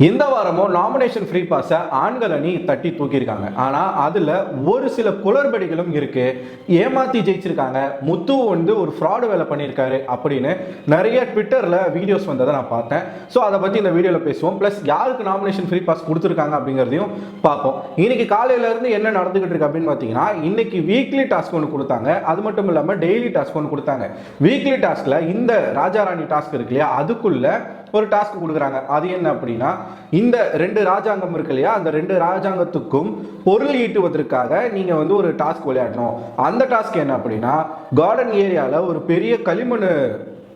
இந்த வாரமும் nomination free பாஸை ஆண்கள் அணி தட்டி தூக்கியிருக்காங்க. ஆனால் அதில் ஒரு சில குளறுபடிகளும் இருக்கு. ஏமாத்தி ஜெயிச்சிருக்காங்க, முத்து வந்து ஒரு ஃப்ராடு வேலை பண்ணியிருக்காரு அப்படின்னு நிறைய ட்விட்டரில் வீடியோஸ் வந்ததை நான் பார்த்தேன். ஸோ அதை பற்றி இந்த வீடியோவில் பேசுவோம். ப்ளஸ் யாருக்கு நாமினேஷன் ஃப்ரீ பாஸ் கொடுத்துருக்காங்க அப்படிங்கிறதையும் பார்ப்போம். இன்னைக்கு காலையிலேருந்து என்ன நடந்துகிட்டு இருக்கு அப்படின்னு பார்த்தீங்கன்னா, இன்னைக்கு வீக்லி டாஸ்க் ஒன்று கொடுத்தாங்க. அது மட்டும் இல்லாமல் டெய்லி டாஸ்க் ஒன்று கொடுத்தாங்க. வீக்லி டாஸ்கில் இந்த ராஜாராணி டாஸ்க் இருக்கு இல்லையா, அதுக்குள்ள ஒரு டாஸ்க் கொடுக்குறாங்க. அது என்ன அப்படின்னா, இந்த 2 ராஜாங்கம் இருக்கு இல்லையா, அந்த 2 ராஜாங்கத்துக்கும் பொருள் ஈட்டுவதற்காக நீங்க வந்து ஒரு டாஸ்க் விளையாடணும். அந்த டாஸ்க் என்ன அப்படின்னா, கார்டன் ஏரியால ஒரு பெரிய களிமண்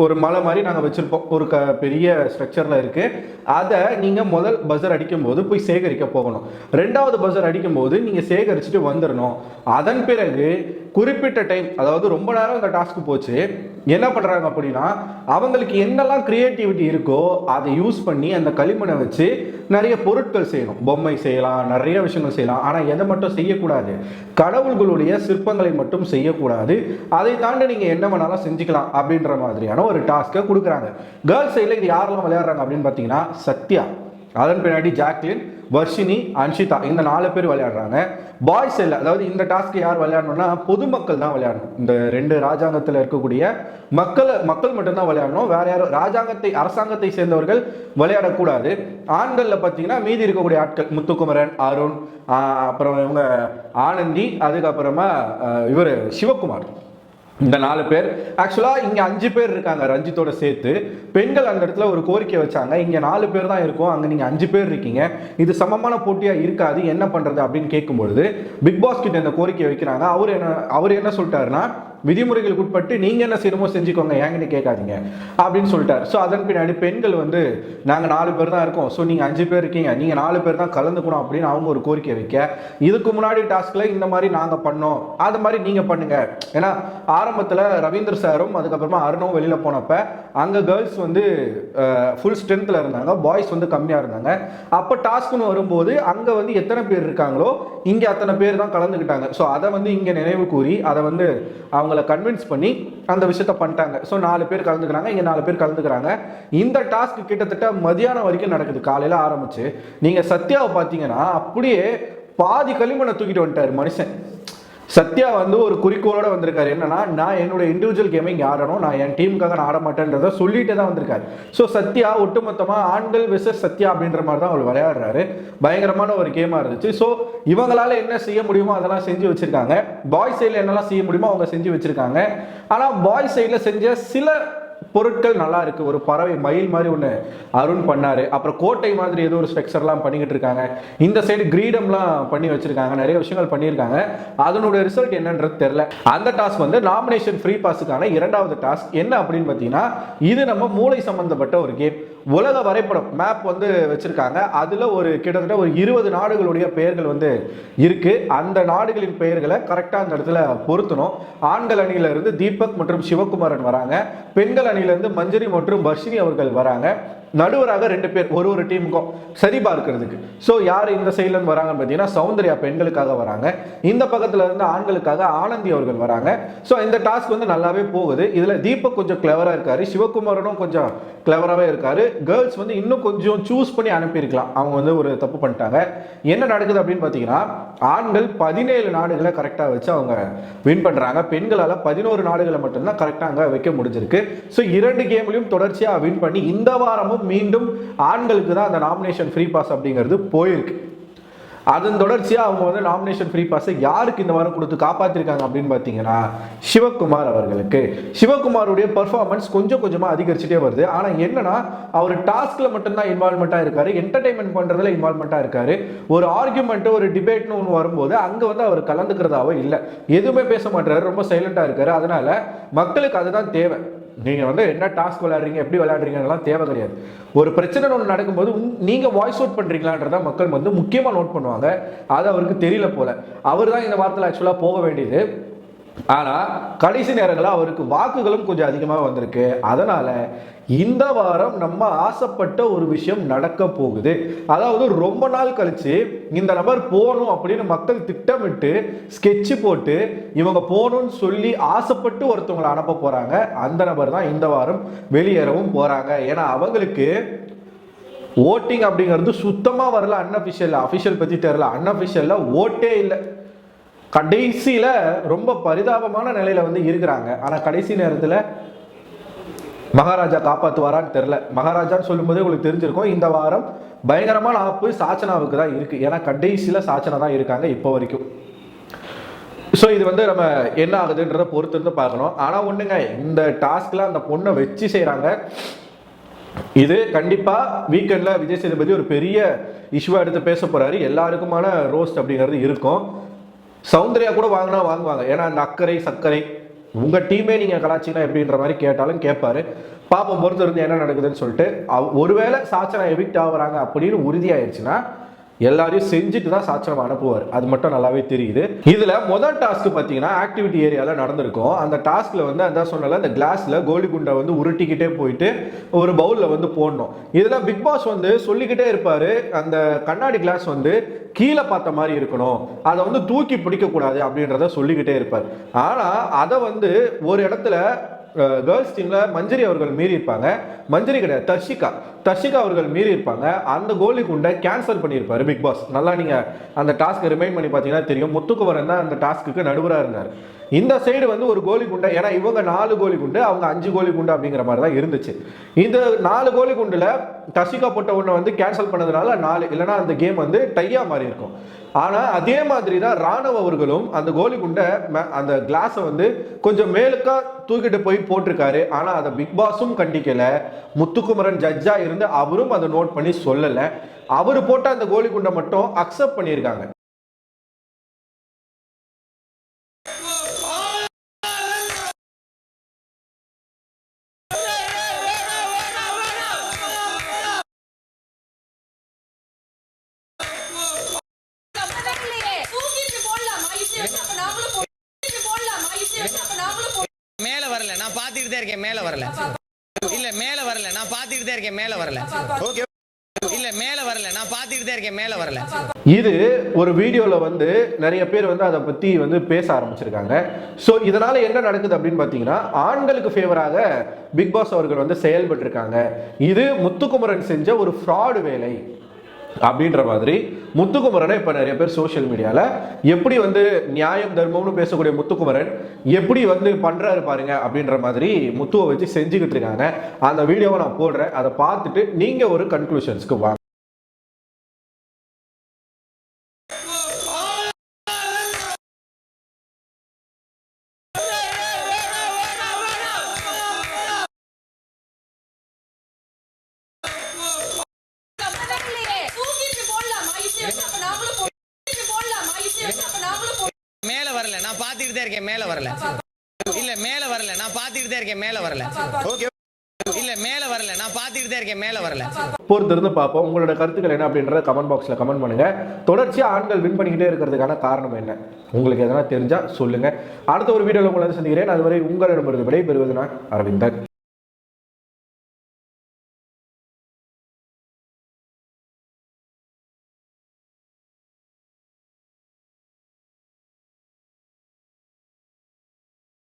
ஒரு மலை மாதிரி நாங்கள் வச்சுருப்போம். ஒரு பெரிய ஸ்ட்ரக்சரில் இருக்குது. அதை நீங்கள் முதல் பஸர் அடிக்கும்போது போய் சேகரிக்க போகணும். 2வது பஸர் அடிக்கும்போது நீங்கள் சேகரிச்சுட்டு வந்துடணும். அதன் பிறகு குறிப்பிட்ட டைம், அதாவது ரொம்ப நேரம் இந்த டாஸ்க்கு போச்சு, என்ன பண்ணுறாங்க அப்படின்னா, அவங்களுக்கு என்னெல்லாம் கிரியேட்டிவிட்டி இருக்கோ அதை யூஸ் பண்ணி அந்த களிமண்ணை வச்சு நிறைய பொருட்கள் செய்யணும். பொம்மை செய்யலாம், நிறைய விஷயங்கள் செய்யலாம். ஆனால் எதை மட்டும் செய்யக்கூடாது, கடவுள்களுடைய சிற்பங்களை மட்டும் செய்யக்கூடாது. அதை தாண்டி நீங்கள் என்ன வேணாலும் செஞ்சுக்கலாம் அப்படின்ற மாதிரியான ஒரு டாஸ்க்கை கொடுக்குறாங்க. கேர்ள்ஸ் சைடில் இது யாரெல்லாம் விளையாடுறாங்க அப்படின்னு பார்த்தீங்கன்னா, சத்யா, அதன் பின்னாடி ஜாக்லின், வர்ஷினி, அன்ஷிதா, இந்த 4 பேர் விளையாடுறாங்க. பாய்ஸ் சைடில், அதாவது இந்த டாஸ்க் யார் விளையாடணும்னா, பொதுமக்கள் தான் விளையாடணும். இந்த 2 ராஜாங்கத்தில் இருக்கக்கூடிய மக்கள் மட்டும்தான் விளையாடணும். வேற யாரும் அரசாங்கத்தை சேர்ந்தவர்கள் விளையாடக்கூடாது. ஆண்களில் பார்த்தீங்கன்னா மீதி இருக்கக்கூடிய ஆட்கள் முத்துக்குமரன், அருண், அப்புறம் இவங்க ஆனந்தி, அதுக்கப்புறமா இவர் சிவகுமார், இந்த 4 பேர். ஆக்சுவலாக இங்கே 5 பேர் இருக்காங்க ரஞ்சித்தோட சேர்த்து. பெண்கள் அந்த இடத்துல ஒரு கோரிக்கை வச்சாங்க, இங்கே 4 பேர் தான் இருக்கும், அங்கே நீங்கள் 5 பேர் இருக்கீங்க, இது சமமான போட்டியாக இருக்காது, என்ன பண்ணுறது அப்படின்னு கேட்கும்பொழுது பிக் பாஸ் கிட்ட இந்த கோரிக்கையை வைக்கிறாங்க. அவர் என்ன சொல்லிட்டாருன்னா, விதிமுறைகளுக்கு உட்பட்டு நீங்கள் என்ன செய்யணுமோ செஞ்சுக்கோங்க, என்கிட்ட கேட்காதீங்க அப்படின்னு சொல்லிட்டார். ஸோ அதன் பின்னாடி பெண்கள் வந்து, நாங்கள் 4 பேர் தான் இருக்கோம், ஸோ நீங்கள் 5 பேர் இருக்கீங்க, நீங்கள் 4 பேர் தான் கலந்துக்கணும் அப்படின்னு அவங்க ஒரு கோரிக்கை வைக்க, இதுக்கு முன்னாடி டாஸ்கில் இந்த மாதிரி நாங்கள் பண்ணோம், அது மாதிரி நீங்கள் பண்ணுங்க. ஏன்னா ஆரம்பத்தில் ரவீந்தர் சாரும் அதுக்கப்புறமா அருணும் வெளியில் போனப்ப அங்கே கேர்ள்ஸ் வந்து ஃபுல் ஸ்ட்ரென்த்தில் இருந்தாங்க, பாய்ஸ் வந்து கம்மியாக இருந்தாங்க. அப்போ டாஸ்க்னு வரும்போது அங்கே வந்து எத்தனை பேர் இருக்காங்களோ இங்கே அத்தனை பேர் தான் கலந்துக்கிட்டாங்க. ஸோ அதை வந்து இங்கே நினைவு கூறி அதை வந்து அவங்கள கன்வின்ஸ் பண்ணி அந்த விஷயத்த பண்ணிட்டாங்க. ஸோ 4 பேர் கலந்துக்கிறாங்க, இங்கே 4 பேர் கலந்துக்கிறாங்க. இந்த டாஸ்க் கிட்டத்தட்ட மதியானம் வரைக்கும் நடக்குது. காலையில் ஆரம்பிச்சு நீங்கள் சத்யாவை பார்த்தீங்கன்னா, அப்படியே பாதி களிமண்ணை தூக்கிட்டு வந்துட்டார் மனுஷன். சத்யா வந்து ஒரு குறிக்கோளோட வந்திருக்காரு. என்னன்னா, நான் என்னோட இண்டிவிஜுவல் கேமை இங்கே ஆடணும், நான் என் டீமுக்காக நான் ஆட மாட்டேன்றதை சொல்லிட்டு தான் வந்திருக்காரு. ஸோ சத்யா ஒட்டுமொத்தமாக ஆண்கள் வெர்சஸ் சத்யா அப்படின்ற மாதிரி தான் அவர் விளையாடுறாரு. பயங்கரமான ஒரு கேமாக இருந்துச்சு. ஸோ இவங்களால என்ன செய்ய முடியுமோ அதெல்லாம் செஞ்சு வச்சிருக்காங்க. பாய்ஸ் சைடில் என்னெல்லாம் செய்ய முடியுமோ அவங்க செஞ்சு வச்சிருக்காங்க. ஆனால் பாய்ஸ் சைடில் செஞ்ச சில பொருட்கள் நல்லா இருக்கு. ஒரு பறவை மயில் மாதிரி ஒன்று அருண் பண்ணாரு. அப்புறம் கோட்டை மாதிரி ஏதோ ஒரு ஸ்ட்ரக்சர்லாம் பண்ணிக்கிட்டு இருக்காங்க. இந்த சைடு கிரீடம்லாம் பண்ணி வச்சிருக்காங்க, நிறைய விஷயங்கள் பண்ணியிருக்காங்க. அதனுடைய ரிசல்ட் என்னன்றது தெரியல. அந்த டாஸ்க் வந்து நாமினேஷன் ஃப்ரீ பாஸுக்கான 2வது டாஸ்க். என்ன அப்படின்னு பார்த்தீங்கன்னா, இது நம்ம மூளை சம்பந்தப்பட்ட ஒரு கேம். உலக வரைபடம் மேப் வந்து வச்சிருக்காங்க. அதில் ஒரு கிட்டத்தட்ட ஒரு 20 நாடுகளுடைய பெயர்கள் வந்து இருக்கு. அந்த நாடுகளின் பெயர்களை கரெக்டாக அந்த இடத்துல பொருத்தணும். ஆண்கள் அணியில இருந்து தீபக் மற்றும் சிவகுமாரன் வராங்க. பெண்கள் அணியிலிருந்து மஞ்சரி மற்றும் வர்ஷினி அவர்கள் வராங்க. நடுவராக 2 பேர் ஒரு டீமுக்கும் சரி பார்க்கிறதுக்கு. ஸோ யார் இந்த சைட்லேருந்து வராங்கன்னு பார்த்தீங்கன்னா, சௌந்தர்யா பெண்களுக்காக வராங்க. இந்த பக்கத்தில் இருந்து ஆண்களுக்காக ஆனந்தி அவர்கள் வராங்க. ஸோ இந்த டாஸ்க் வந்து நல்லாவே போகுது. இதில் தீபக் கொஞ்சம் கிளவராக இருக்காரு, சிவகுமாரனும் கொஞ்சம் கிளவராகவே இருக்காரு. கேர்ள்ஸ் வந்து இன்னும் கொஞ்சம் சூஸ் பண்ணி அனுப்பியிருக்கலாம், அவங்க வந்து ஒரு தப்பு பண்ணிட்டாங்க. என்ன நடக்குது அப்படின்னு பார்த்தீங்கன்னா, ஆண்கள் 17 நாடுகளை கரெக்டாக வச்சு அவங்க வின் பண்ணுறாங்க. பெண்களால் 11 நாடுகளை மட்டும்தான் கரெக்டாக அங்கே வைக்க முடிஞ்சிருக்கு. ஸோ 2 கேம்லையும் தொடர்ச்சியாக வின் பண்ணி இந்த வாரமும் மீண்டும் ஆண்களுக்கு தான் அந்த நாமினேஷன் ஃப்ரீ பாஸ் அப்படிங்கிறது போயிருக்கு. அதன் தொடர்ச்சியாக அவங்க வந்து நாமினேஷன் ஃப்ரீ பாஸை யாருக்கு இந்த வாரம் கொடுத்து காப்பாற்றிருக்காங்க அப்படின்னு பார்த்தீங்கன்னா, சிவகுமார் அவர்களுக்கு. சிவகுமாருடைய பர்ஃபார்மன்ஸ் கொஞ்சம் கொஞ்சமாக அதிகரிச்சுட்டே வருது. ஆனால் என்னன்னா, அவர் டாஸ்கில் மட்டும்தான் இன்வால்மெண்ட்டாக இருக்காரு, என்டர்டைன்மெண்ட் பண்ணுறதுல இன்வால்மெண்ட்டாக இருக்காரு. ஒரு ஆர்குமெண்ட், ஒரு டிபேட்னு ஒன்று வரும்போது அங்கே வந்து அவர் கலந்துக்கிறதாவோ இல்லை, எதுவுமே பேச மாட்டாரு, ரொம்ப சைலண்டாக இருக்காரு. அதனால மக்களுக்கு அதுதான் தேவை. நீங்கள் வந்து என்ன டாஸ்க் விளையாடுறீங்க, எப்படி விளையாடுறீங்கலாம் தேவை கிடையாது. ஒரு பிரச்சனை ஒன்று நடக்கும்போது நீங்கள் வாய்ஸ் அவுட் பண்ணுறீங்களான்றத மக்கள் வந்து முக்கியமாக நோட் பண்ணுவாங்க. அது அவருக்கு தெரியல போல. அவர் தான் இந்த வாரத்தில் ஆக்சுவலாக போக வேண்டியது. ஆனால் கடைசி நேரங்களில் அவருக்கு வாக்குகளும் கொஞ்சம் அதிகமாக வந்திருக்கு. அதனால் இந்த வாரம் நம்ம ஆசைப்பட்ட ஒரு விஷயம் நடக்க போகுது. அதாவது ரொம்ப நாள் கழிச்சு இந்த நபர் போகணும் அப்படின்னு மக்கள் திட்டமிட்டு ஸ்கெட்சு போட்டு இவங்க போகணும்னு சொல்லி ஆசைப்பட்டு ஒருத்தவங்களை அனுப்ப போகிறாங்க. அந்த நபர் தான் இந்த வாரம் வெளியேறவும் போகிறாங்க. ஏன்னா அவங்களுக்கு ஓட்டிங் அப்படிங்கிறது சுத்தமாக வரல. அஃபிஷியல் பற்றி தெரியல. அன்அஃபிஷியலில் ஓட்டே இல்லை. கடைசியில் ரொம்ப பரிதாபமான நிலையில் வந்து இருக்கிறாங்க. ஆனால் கடைசி நேரத்தில் மகாராஜா காப்பாற்றுவாரான்னு தெரில. மகாராஜான்னு சொல்லும்போதே உங்களுக்கு தெரிஞ்சிருக்கும், இந்த வாரம் பயங்கரமான ஆப்பு சாச்சனாவுக்கு தான் இருக்குது. ஏன்னா கடைசியில் சாச்சனா தான் இருக்காங்க இப்போ வரைக்கும். ஸோ இது வந்து நம்ம என்ன ஆகுதுன்றத பொறுத்து இருந்து பார்க்கணும். ஆனால் ஒன்றுங்க, இந்த டாஸ்கில் அந்த பொண்ணை வச்சு செய்கிறாங்க. இது கண்டிப்பாக வீக்கெண்டில் விஜய் சேதுபதி ஒரு பெரிய இஷ்யூவாக எடுத்து பேச போகிறாரு. எல்லாருக்குமான ரோஸ்ட் அப்படிங்கிறது இருக்கும். சௌந்தர்யா கூட வாங்கினா வாங்குவாங்க. ஏன்னா அந்த அக்கறை சர்க்கரை உங்கள் டீமே நீங்கள் கலாச்சிங்கன்னா எப்படின்ற மாதிரி கேட்டாலும் கேட்பாரு. பாப்போம் பொறுத்து இருந்து என்ன நடக்குதுன்னு சொல்லிட்டு. ஒருவேளை சாச்சனா எவிக்ட் ஆகுறாங்க அப்படின்னு உறுதியாயிருச்சுன்னா எல்லாரையும் செஞ்சுட்டு தான் சாச்சனம் அனுப்புவார். அது மட்டும் நல்லாவே தெரியுது. இதுல முதல் டாஸ்க் பார்த்தீங்கன்னா ஆக்டிவிட்டி ஏரியால நடந்திருக்கும். அந்த டாஸ்க்ல வந்து அதான் சொன்னால அந்த கிளாஸ்ல கோலி குண்டை வந்து உருட்டிக்கிட்டே போயிட்டு ஒரு பவுல்ல வந்து போடணும். இதுல பிக் பாஸ் வந்து சொல்லிக்கிட்டே இருப்பாரு, அந்த கண்ணாடி கிளாஸ் வந்து கீழே பார்த்த மாதிரி இருக்கணும், அதை வந்து தூக்கி பிடிக்க கூடாது அப்படின்றத சொல்லிக்கிட்டே இருப்பார். ஆனா அதை வந்து ஒரு இடத்துல கேர்ள்ஸ் டீம்ல மஞ்சரி அவர்கள் மீறி இருப்பாங்க. மஞ்சரி கிடையாது, தர்ஷிகா அவர்கள் மீறி இருப்பாங்க. அந்த கோலி குண்டை கேன்சல் பண்ணியிருப்பாரு பிக் பாஸ். நல்லா நீங்க அந்த டாஸ்க் ரிமைண்ட் பண்ணி பார்த்தீங்கன்னா தெரியும். முத்துக்குமரன் தான் அந்த டாஸ்க்கு நடுவராக இருந்தார். இந்த சைடு வந்து ஒரு கோலி குண்டை, ஏன்னா இவங்க 4 கோலி குண்டு, அவங்க 5 கோலி குண்டு அப்படிங்கிற மாதிரி தான் இருந்துச்சு. இந்த 4 கோலி குண்டுல தர்ஷிகா போட்ட ஒன்றை வந்து கேன்சல் பண்ணதுனால 4, இல்லைன்னா அந்த கேம் வந்து டையா மாதிரி இருக்கும். ஆனா அதே மாதிரி தான் ராணவ் அவர்களும் அந்த கோலி குண்டை அந்த கிளாஸை வந்து கொஞ்சம் மேலுக்கா தூக்கிட்டு போய் போட்டிருக்காரு. ஆனா அதை பிக் பாஸும் கண்டிக்கல. முத்துக்குமரன் ஜட்ஜா இருந்து அவரும் அதை நோட் பண்ணி சொல்லல. அவரு போட்ட அந்த கோலி குண்டை மட்டும் அக்செப்ட் பண்ணியிருக்காங்க. மேல வரல, நான் பாத்துக்கிட்டு தான் இருக்கேன். மேல வரல, இல்ல மேல வரல, நான் பாத்துக்கிட்டு தான் இருக்கேன். மேல வரல, ஓகே, இல்ல மேல வரல, நான் பாத்துக்கிட்டு தான் இருக்கேன். மேல வரல. இது ஒரு வீடியோல வந்து நிறைய பேர் வந்து அதை பத்தி வந்து பேச ஆரம்பிச்சிருக்காங்க. ஸோ இதனால என்ன நடக்குது அப்படின்னு பார்த்தீங்கன்னா, ஆண்களுக்கு ஃபேவராக பிக் பாஸ் அவர்கள் வந்து செயல்பட்டு இருக்காங்க. இது முத்துக்குமரன் செஞ்ச ஒரு ஃப்ராடு வேலை அப்படின்ற மாதிரி முத்துக்குமரனை இப்போ நிறைய பேர் சோஷியல் மீடியாவில் எப்படி வந்து நியாயம் தர்மம்னு பேசக்கூடிய முத்துக்குமரன் எப்படி வந்து பண்ணுறாரு பாருங்க அப்படின்ற மாதிரி முத்துவை வச்சு செஞ்சுக்கிட்டு இருக்காங்க. அந்த வீடியோவை நான் போடுறேன், அதை பார்த்துட்டு நீங்கள் ஒரு கன்க்ளூஷன்ஸ்க்கு வாங்க. மேல வரல, நான் பாத்துக்கிட்டு தான் இருக்கேன். மேல வரல, இல்ல மேல வரல, நான் பாத்துக்கிட்டு தான் இருக்கேன். மேல வரல, ஓகே, இல்ல மேல வரல, நான் பாத்துக்கிட்டு தான் இருக்கேன். மேல வரல. பொறுத்திருந்து பார்ப்போம். உங்களோட கருத்துக்கள் என்ன அப்படின்றத கமெண்ட் பாக்ஸ்ல கமெண்ட் பண்ணுங்க. தொடர்ச்சியா ஆண்கள் வின் பண்ணிக்கிட்டே இருக்கிறதுக்கான காரணம் என்ன, உங்களுக்கு எதனா தெரிஞ்சா சொல்லுங்க. அடுத்த ஒரு வீடியோல உங்களை சந்திக்கிறேன். அதுவரை உங்களிடமிருந்து விடைபெறுவது நான் அரவிந்தன்.